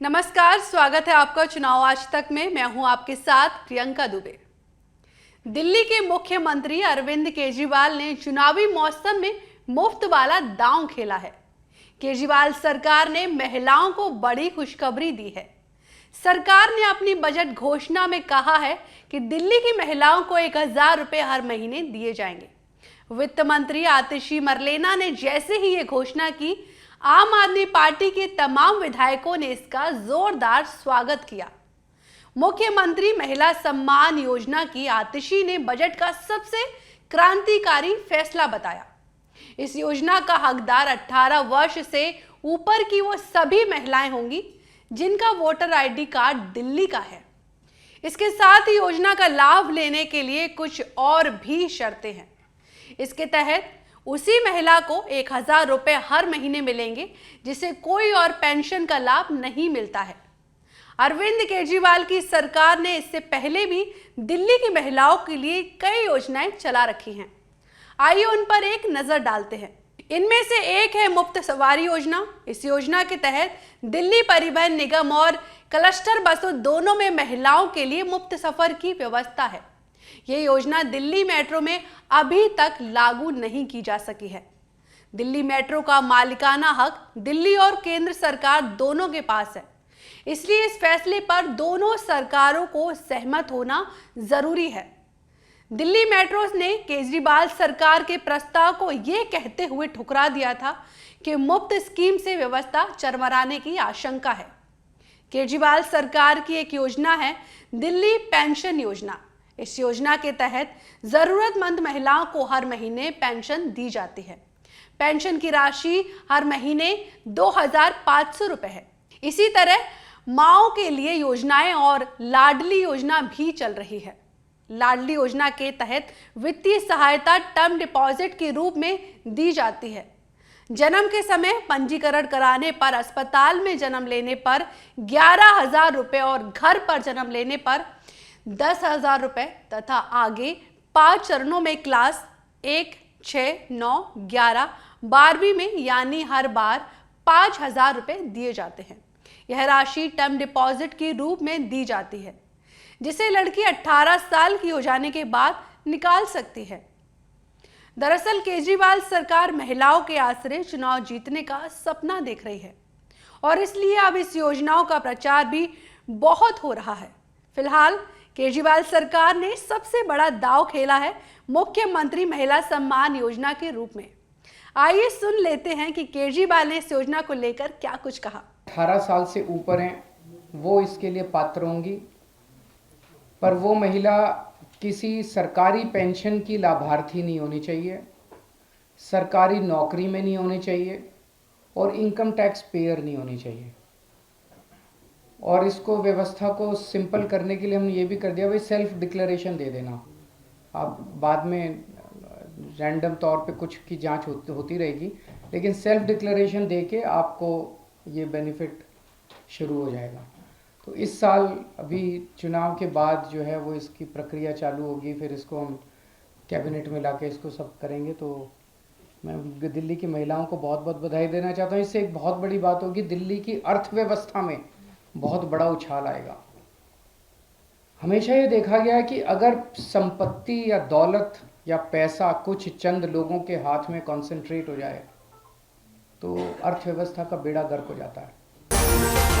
नमस्कार, स्वागत है आपका चुनाव आज तक में। मैं हूं आपके साथ प्रियंका दुबे। दिल्ली के मुख्यमंत्री अरविंद केजरीवाल ने चुनावी मौसम में मुफ्त वाला दांव खेला है। केजरीवाल सरकार ने महिलाओं को बड़ी खुशखबरी दी है। सरकार ने अपनी बजट घोषणा में कहा है कि दिल्ली की महिलाओं को 1000 रुपए हर महीने दिए जाएंगे। वित्त मंत्री आतिशी मरलेना ने जैसे ही ये घोषणा की, आम आदमी पार्टी के तमाम विधायकों ने इसका जोरदार स्वागत किया। मुख्यमंत्री महिला सम्मान योजना की आतिशी ने बजट का सबसे क्रांतिकारी फैसला बताया। इस योजना का हकदार 18 वर्ष से ऊपर की वो सभी महिलाएं होंगी जिनका वोटर आईडी कार्ड दिल्ली का है। इसके साथ ही योजना का लाभ लेने के लिए कुछ और भी शर्तें हैं। इसके तहत उसी महिला को 1000 रुपए हर महीने मिलेंगे जिसे कोई और पेंशन का लाभ नहीं मिलता है। अरविंद केजरीवाल की सरकार ने इससे पहले भी दिल्ली की महिलाओं के लिए कई योजनाएं चला रखी हैं। आइए उन पर एक नजर डालते हैं। इनमें से एक है मुफ्त सवारी योजना। इस योजना के तहत दिल्ली परिवहन निगम और क्लस्टर बसों दोनों में महिलाओं के लिए मुफ्त सफर की व्यवस्था है। ये योजना दिल्ली मेट्रो में अभी तक लागू नहीं की जा सकी है। दिल्ली मेट्रो का मालिकाना हक दिल्ली और केंद्र सरकार दोनों के पास है, इसलिए इस फैसले पर दोनों सरकारों को सहमत होना जरूरी है। दिल्ली मेट्रो ने केजरीवाल सरकार के प्रस्ताव को यह कहते हुए ठुकरा दिया था कि मुफ्त स्कीम से व्यवस्था चरमराने की आशंका है। केजरीवाल सरकार की एक योजना है दिल्ली पेंशन योजना। इस योजना के तहत जरूरतमंद महिलाओं को हर महीने पेंशन दी जाती है। पेंशन की राशि हर महीने 2500 रुपए है। इसी तरह माओ के लिए योजनाएं और लाडली योजना भी चल रही है। लाडली योजना के तहत वित्तीय सहायता टर्म डिपॉजिट के रूप में दी जाती है। जन्म के समय पंजीकरण कराने पर, अस्पताल में जन्म लेने पर 11,000 रुपए और घर पर जन्म लेने पर 10,000 रुपए तथा आगे 5 चरणों में क्लास 1, 6, 9, 11, 12वीं में यानी हर बार 5,000 रुपए दिए जाते हैं। यह राशि टर्म डिपॉजिट के रूप में दी जाती है, जिसे लड़की 18 साल की हो जाने के बाद निकाल सकती है। दरअसल केजरीवाल सरकार महिलाओं के आसरे चुनाव जीतने का सपना देख रही है और इसलिए अब इस योजनाओं का प्रचार भी बहुत हो रहा है। फिलहाल केजरीवाल सरकार ने सबसे बड़ा दांव खेला है मुख्यमंत्री महिला सम्मान योजना के रूप में। आइए सुन लेते हैं कि केजरीवाल ने इस योजना को लेकर क्या कुछ कहा। 18 साल से ऊपर हैं वो इसके लिए पात्र होंगी, पर वो महिला किसी सरकारी पेंशन की लाभार्थी नहीं होनी चाहिए, सरकारी नौकरी में नहीं होनी चाहिए और इनकम टैक्स पेयर नहीं होनी चाहिए। और इसको व्यवस्था को सिंपल करने के लिए हमने ये भी कर दिया, भाई सेल्फ डिक्लेरेशन दे देना। अब बाद में रैंडम तौर पे कुछ की जांच होती रहेगी, लेकिन सेल्फ डिक्लेरेशन दे के आपको ये बेनिफिट शुरू हो जाएगा। तो इस साल अभी चुनाव के बाद जो है वो इसकी प्रक्रिया चालू होगी, फिर इसको हम कैबिनेट में लाके इसको सब करेंगे। तो मैं दिल्ली की महिलाओं को बहुत बहुत बधाई देना चाहता हूँ। इससे एक बहुत बड़ी बात होगी, दिल्ली की अर्थव्यवस्था में बहुत बड़ा उछाल आएगा। हमेशा ये देखा गया है कि अगर संपत्ति या दौलत या पैसा कुछ चंद लोगों के हाथ में कंसंट्रेट हो जाए तो अर्थव्यवस्था का बेड़ा गर्क हो जाता है।